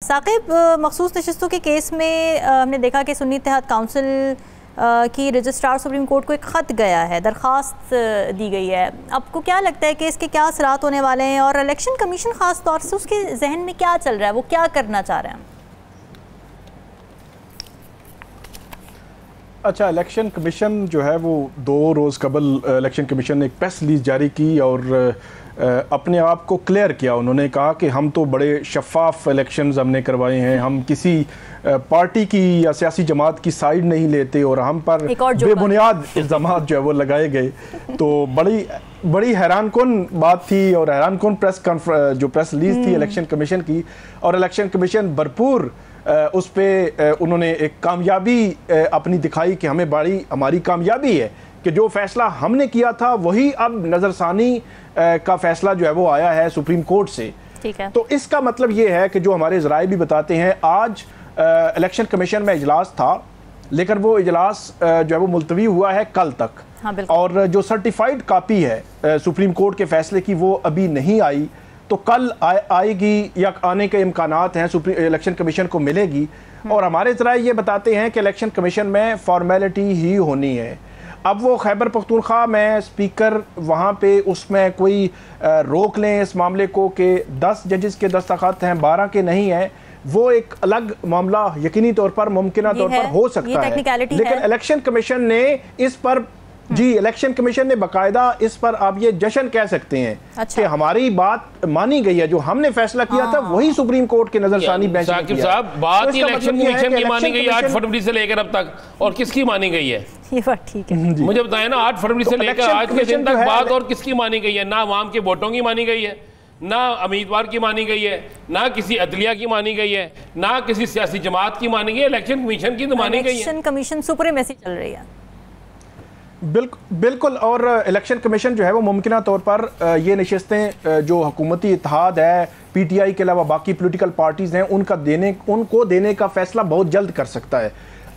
साकिब, मखसूस नशिस्तों के केस में हमने देखा कि सुन्नी इत्तेहाद काउंसिल की रजिस्ट्रार सुप्रीम कोर्ट को एक ख़त गया है, दरख्वास्त दी गई है। आपको क्या लगता है कि इसके क्या असरात होने वाले हैं और इलेक्शन कमीशन ख़ास तौर से उसके जहन में क्या चल रहा है, वो क्या करना चाह रहे हैं? अच्छा, इलेक्शन कमीशन जो है वो 2 रोज़ कबल इलेक्शन कमीशन ने एक प्रेस रिलीज जारी की और अपने आप को क्लियर किया। उन्होंने कहा कि हम तो बड़े शफाफ इलेक्शंस हमने करवाए हैं, हम किसी पार्टी की या सियासी जमात की साइड नहीं लेते और हम पर बेबुनियाद इल्ज़ामात जो है वो लगाए गए। तो बड़ी हैरानकुन बात थी और हैरानकुन जो प्रेस रिलीज थी इलेक्शन कमीशन की, और इलेक्शन कमीशन भरपूर उस पर उन्होंने एक कामयाबी अपनी दिखाई कि हमारी कामयाबी है कि जो फैसला हमने किया था वही अब नज़रसानी का फैसला जो है वो आया है सुप्रीम कोर्ट से। ठीक है। तो इसका मतलब ये है कि जो हमारे ज़राए भी बताते हैं, आज इलेक्शन कमीशन में इजलास था लेकिन वो इजलास जो है वो मुलतवी हुआ है कल तक। हाँ, और जो सर्टिफाइड कापी है सुप्रीम कोर्ट के फैसले की वो अभी नहीं आई, तो कल आएगी या आने के इम्कानात हैं, इलेक्शन कमीशन को मिलेगी। और हमारे ज़राए ये बताते हैं कि इलेक्शन कमीशन में फॉर्मेलिटी ही होनी है। अब वो खैबर पख्तूनख्वा में स्पीकर वहाँ पे उसमें कोई रोक लें इस मामले को कि 10 जजेस के दस्तखत हैं, 12 के नहीं हैं, वो एक अलग मामला यकीनी तौर पर मुमकिन तौर पर हो सकता है। लेकिन इलेक्शन कमीशन ने इस पर इलेक्शन कमीशन ने बाकायदा इस पर आप ये जश्न कह सकते हैं कि हमारी बात मानी गई है, जो हमने फैसला किया था वही सुप्रीम कोर्ट के नजरसानी बेंच ने किया। साहब, बात ही इलेक्शन कमीशन की मानी गई 8 फरवरी से लेकर अब तक, और किसकी मानी गई है? ये बात ठीक है, मुझे बताएं ना, 8 फरवरी से लेकर आज के दिन तक बात और किसकी मानी गई है? ना आवाम के वोटों की मानी गई है, ना उम्मीदवार की मानी गई है, ना किसी अदलिया की मानी गई है, ना किसी सियासी जमात की मानी गई है। इलेक्शन कमीशन की तो मानी गई है। इलेक्शन कमीशन सुप्रीमेसी चल रही है। बिल्कुल। और इलेक्शन कमीशन जो है वो मुमकिन तौर पर ये नशिस्तें जो हुकूमती इत्तेहाद है, पीटीआई के अलावा बाकी पॉलिटिकल पार्टीज हैं, उनको देने का फैसला बहुत जल्द कर सकता है।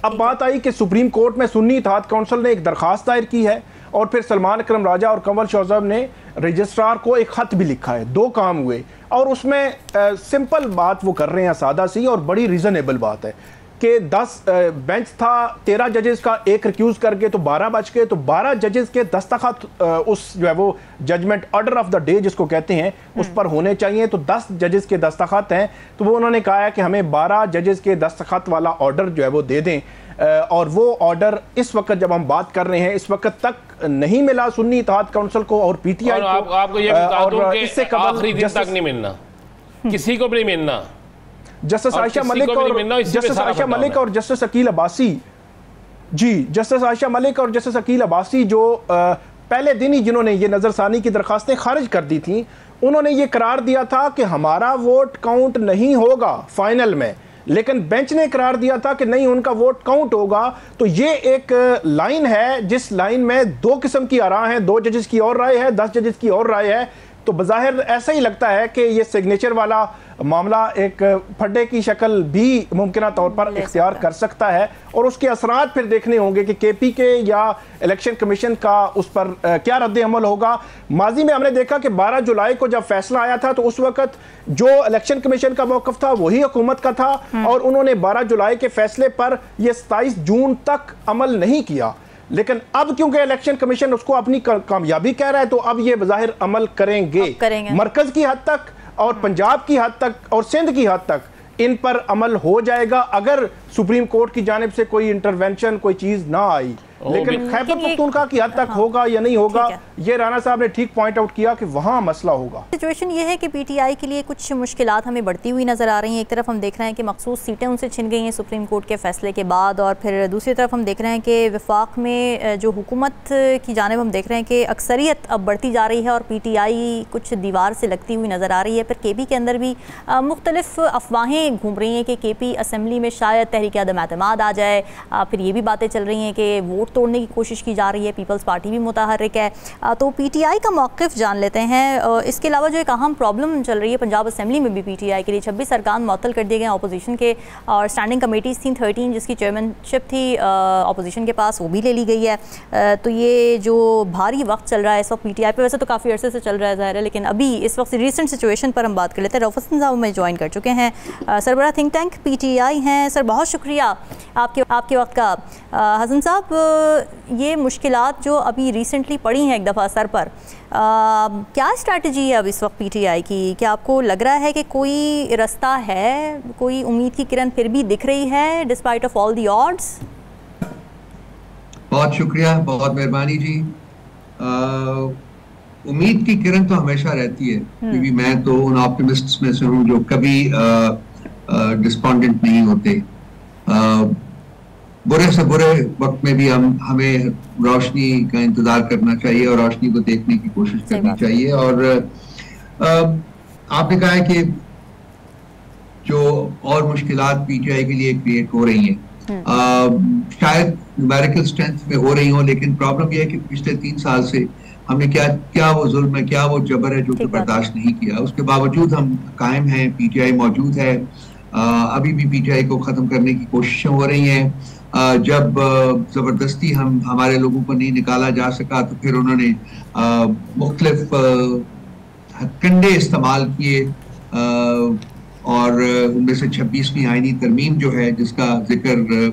अब बात आई कि सुप्रीम कोर्ट में सुन्नी इत्तेहाद काउंसिल ने एक दरखास्त दायर की है और फिर सलमान अकरम राजा और कंवल शौजब ने रजिस्ट्रार को एक खत भी लिखा है। 2 काम हुए और उसमें सिंपल बात वो कर रहे हैं, सादा सी और बड़ी रीजनेबल बात है कि 10 बेंच था, 13 जजेस का एक रिक्यूज करके तो 12 बच गए, तो 12 जजेस के दस्तखत उस जो है वो judgement order of the day जिसको कहते हैं उस पर होने चाहिए। तो 10 जजेस के दस्तखत हैं, तो वो उन्होंने कहा है कि हमें 12 जजेस के दस्तखत वाला ऑर्डर जो है वो दे दें। और वो ऑर्डर इस वक्त जब हम बात कर रहे हैं इस वक्त तक नहीं मिला सुन्नी इत्तेहाद काउंसिल को और पीटीआई को। आपको ये बता दूं कि इससे आखिरी दिन तक नहीं मिलना, किसी को भी नहीं मिलना। जस्टिस आयशा मलिक और जस्टिस अकील अब्बासी जस्टिस आयशा मलिक और जस्टिस अकील अब्बासी जो पहले दिन ही जिन्होंने ये नजरसानी की दरखास्तें खारिज कर दी थी, उन्होंने ये करार दिया था कि हमारा वोट काउंट नहीं होगा फाइनल में, लेकिन बेंच ने करार दिया था कि नहीं, उनका वोट काउंट होगा। तो ये एक लाइन है जिस लाइन में 2 किस्म की आरा हैं, 2 जजेस की और राय है, 10 जजेस की और राय है। तो बज़ाहिर ऐसा ही लगता है कि ये सिग्नेचर वाला मामला एक फड्डे की शक्ल भी मुमकिन तौर पर इख्तियार कर सकता है और उसके असरात फिर देखने होंगे कि केपी के या इलेक्शन कमीशन का उस पर क्या रद्द-ए-अमल होगा। माजी में हमने देखा कि 12 जुलाई को जब फैसला आया था तो उस वक्त जो इलेक्शन कमीशन का मौक़िफ़ था वही हुकूमत का था और उन्होंने 12 जुलाई के फैसले पर यह 27 जून तक अमल नहीं किया। लेकिन अब क्योंकि इलेक्शन कमीशन उसको अपनी कामयाबी कह रहा है तो अब ये बज़ाहिर अमल करेंगे। मरकज की हद तक और पंजाब की हद तक और सिंध की हद तक इन पर अमल हो जाएगा अगर सुप्रीम कोर्ट की जानिब से कोई इंटरवेंशन कोई चीज ना आई। लेकिन खैबर पख्तूनख्वा की हद तक होगा या नहीं होगा, ये राना साहब ने ठीक पॉइंट आउट किया कि वहाँ मसला होगा। सिचुएशन ये है कि पीटीआई के लिए कुछ मुश्किलात हमें बढ़ती हुई नज़र आ रही हैं। एक तरफ हम देख रहे हैं कि मखसूस सीटें उनसे छिन गई हैं सुप्रीम कोर्ट के फैसले के बाद, और फिर दूसरी तरफ हम देख रहे हैं कि वफाक में जो हुकूमत की जानिब हम देख रहे हैं कि अक्सरियत अब बढ़ती जा रही है और पीटीआई कुछ दीवार से लगती हुई नज़र आ रही है। फिर केपी के अंदर भी मुख्तलिफ अफवाहें घूम रही हैं कि केपी असम्बली में शायद तहरीक अदम एतमाद आ जाए। फिर ये भी बातें चल रही हैं कि वोट तोड़ने की कोशिश की जा रही है, पीपल्स पार्टी भी मुतहर्रिक है। तो PTI का मौक़िफ़ जान लेते हैं। इसके अलावा जो एक अहम प्रॉब्लम चल रही है पंजाब असम्बली में भी PTI के लिए 26 अरकान मुअत्तल कर दिए गए अपोजिशन के, और स्टैंडिंग कमेटीज़ थी 13 जिसकी चेयरमैनशिप थी अपोजिशन के पास, वो भी ले ली गई है। तो ये जो भारी वक्त चल रहा है इस वक्त PTI पे, वैसे तो काफ़ी अरसे से चल रहा है ज़ाहिर है, लेकिन अभी इस वक्त रिसेंट सिचुएशन पर हम बात कर लेते हैं। रऊफ हसन साहब में ज्वाइन कर चुके हैं, सरबराह थिंक टैंक PTI हैं। सर बहुत शुक्रिया आपके वक्त का। हसन साहब, ये मुश्किलात जो अभी रिसेंटली पड़ी हैं एक दफ़ा सर पर, क्या स्ट्रैटेजी है अब इस वक्त PTI की? क्या आपको लग रहा है कि कोई रास्ता है, कोई उम्मीद की किरण फिर भी दिख रही है despite of all the odds? बहुत शुक्रिया, बहुत मेहरबानी जी। उम्मीद की किरण तो हमेशा रहती है, क्योंकि मैं तो उन ऑप्टिमिस्ट्स में से हूँ जो कभी डिस्पॉन्डेंट नहीं होते। बुरे से बुरे वक्त में भी हमें रोशनी का इंतजार करना चाहिए और रोशनी को देखने की कोशिश करनी चाहिए। और आपने कहा है कि जो और मुश्किलात PTI के लिए क्रिएट हो रही हैं, शायद न्यूमेरिकल स्ट्रेंथ में हो रही हो, लेकिन प्रॉब्लम यह है कि पिछले 3 साल से हमने क्या वो जुल्म है, क्या वो जबर है जो कि बर्दाश्त नहीं किया। उसके बावजूद हम कायम हैं, PTI मौजूद है। अभी भी PTI को ख़त्म करने की कोशिशें हो रही हैं। जब ज़बरदस्ती हमारे लोगों को नहीं निकाला जा सका तो फिर उन्होंने मुख्तलिफ हथकंडे इस्तेमाल किए, और उनमें से 26वीं आईनी तरमीम जो है, जिसका जिक्र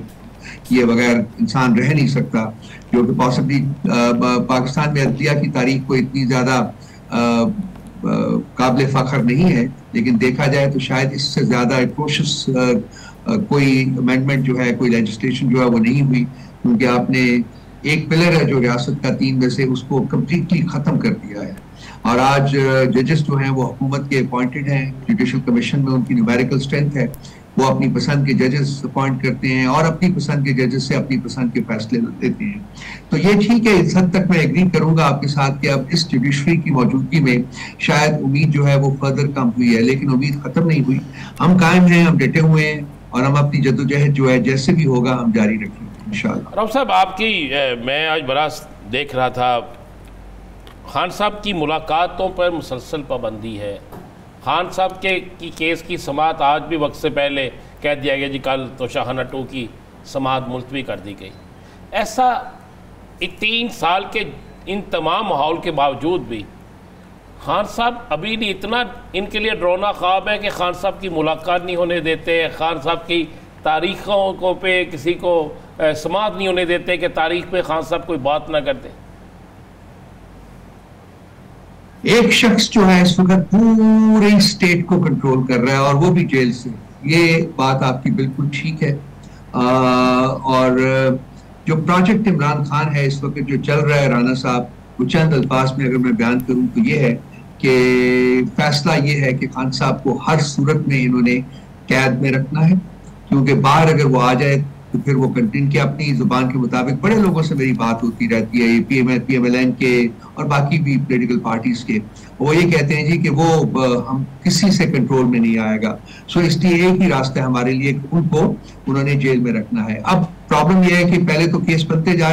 किए बगैर इंसान रह नहीं सकता, जो कि पॉसिबली पाकिस्तान में अदलिया की तारीख को इतनी ज़्यादा काबिल फ़ख्र नहीं है, लेकिन देखा जाए तो शायद इससे ज़्यादा एट्रोशियस कोई अमेंडमेंट जो है, कोई लेजिस्लेशन जो है वो नहीं हुई, क्योंकि आपने एक पिलर है जो रियासत का 3 में से, उसको कम्प्लीटली ख़त्म कर दिया है। और आज जजेस जो हैं वो हुकूमत के अपॉइंटेड हैं, जुडिशल कमीशन में उनकी न्यूमेरिकल स्ट्रेंथ है, वो अपनी पसंद के जजेस अपॉइंट करते हैं और अपनी पसंद के जजेस से अपनी पसंद के फैसले लेते हैं। तो ये ठीक है, इस हद तक मैं एग्री करूंगा आपके साथ कि अब इस जुडिशरी की मौजूदगी में शायद उम्मीद जो है वो फर्दर कम हुई है, लेकिन उम्मीद खत्म नहीं हुई। हम कायम हैं, हम डटे हुए हैं, और हम अपनी जद्दोजहद जो है जैसे भी होगा हम जारी रखेंगे इंशाअल्लाह। रऊफ साहब, आपकी मैं आज बड़ा देख रहा था, खान साहब की मुलाकातों पर मुसलसल पाबंदी है। खान साहब की केस की समाअत आज भी वक्त से पहले कह दिया गया जी कल तोशाखाना 2 की समाअत मुलतवी कर दी गई। ऐसा 3 साल के इन तमाम माहौल के बावजूद भी खान साहब अभी भी इतना इनके लिए डरावना ख्वाब है कि खान साहब की मुलाकात नहीं होने देते, खान साहब की तारीखों को पे किसी को समाअत नहीं होने देते कि तारीख पे खान साहब कोई बात ना करते। एक शख्स जो है इस वक्त पूरे स्टेट को कंट्रोल कर रहा है, और वो भी जेल से। ये बात आपकी बिल्कुल ठीक है। और जो प्रोजेक्ट इमरान खान है इस वक्त जो चल रहा है, राना साहब, वो चंद अल्फाज में अगर मैं बयान करूं तो ये है कि फैसला ये है कि खान साहब को हर सूरत में इन्होंने कैद में रखना है, क्योंकि बाहर अगर वो आ जाए तो फिर वो कंटिन्यू की अपनी जुबान के मुताबिक, बड़े लोगों से मेरी बात होती रहती है, PMLN के और बाकी भी पॉलिटिकल पार्टीज के, वो ये कहते हैं जी कि वो हम किसी से कंट्रोल में नहीं आएगा। सो इसलिए एक ही रास्ता है हमारे लिए, उनको उन्होंने जेल में रखना है। अब प्रॉब्लम यह है कि पहले तो केस बनते जा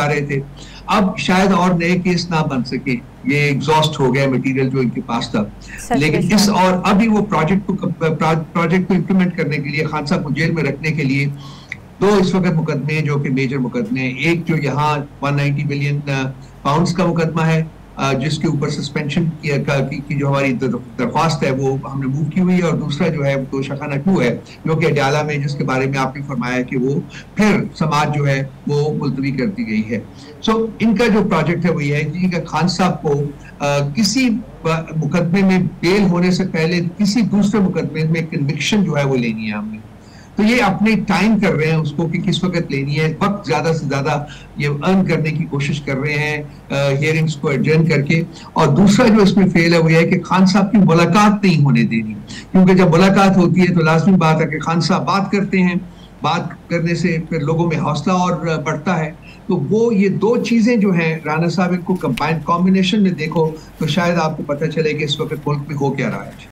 रहे थे, अब शायद और नए केस ना बन सके, ये एग्जॉस्ट हो गया मटेरियल जो इनके पास था। लेकिन इस और अभी वो प्रोजेक्ट को इम्प्लीमेंट करने के लिए, खान साहब को जेल में रखने के लिए 2 इस वक्त मुकदमे जो कि मेजर मुकदमे हैं। एक जो यहाँ 190 बिलियन पाउंड्स का मुकदमा है, जिसके ऊपर सस्पेंशन की जो हमारी दरख्वास्त है वो हमने मूव की हुई है, और दूसरा जो है वो तोशाखाना 2 है जो कि अडयाला में, जिसके बारे में आपने फरमाया कि वो फिर समाज जो है वो मुलतवी कर दी गई है। सो इनका जो प्रोजेक्ट है वो ये है कि खान साहब को किसी मुकदमे में बेल होने से पहले किसी दूसरे मुकदमे में कन्विक्शन जो है वो लेनी है हमने। तो ये अपने टाइम कर रहे हैं उसको कि किस वक्त लेनी है, वक्त ज्यादा से ज्यादा ये अर्न करने की कोशिश कर रहे हैं हियरिंग्स को एडजर्न करके। और दूसरा जो इसमें फेल है वो ये है कि खान साहब की मुलाकात नहीं होने देनी, क्योंकि जब मुलाकात होती है तो लाजमी बात है कि खान साहब बात करते हैं, बात करने से फिर लोगों में हौसला और बढ़ता है। तो वो ये 2 चीजें जो हैं राना साहब, इनको कॉम्बिनेशन में देखो तो शायद आपको पता चले कि इस वक्त मुल्क में हो क्या रहा है।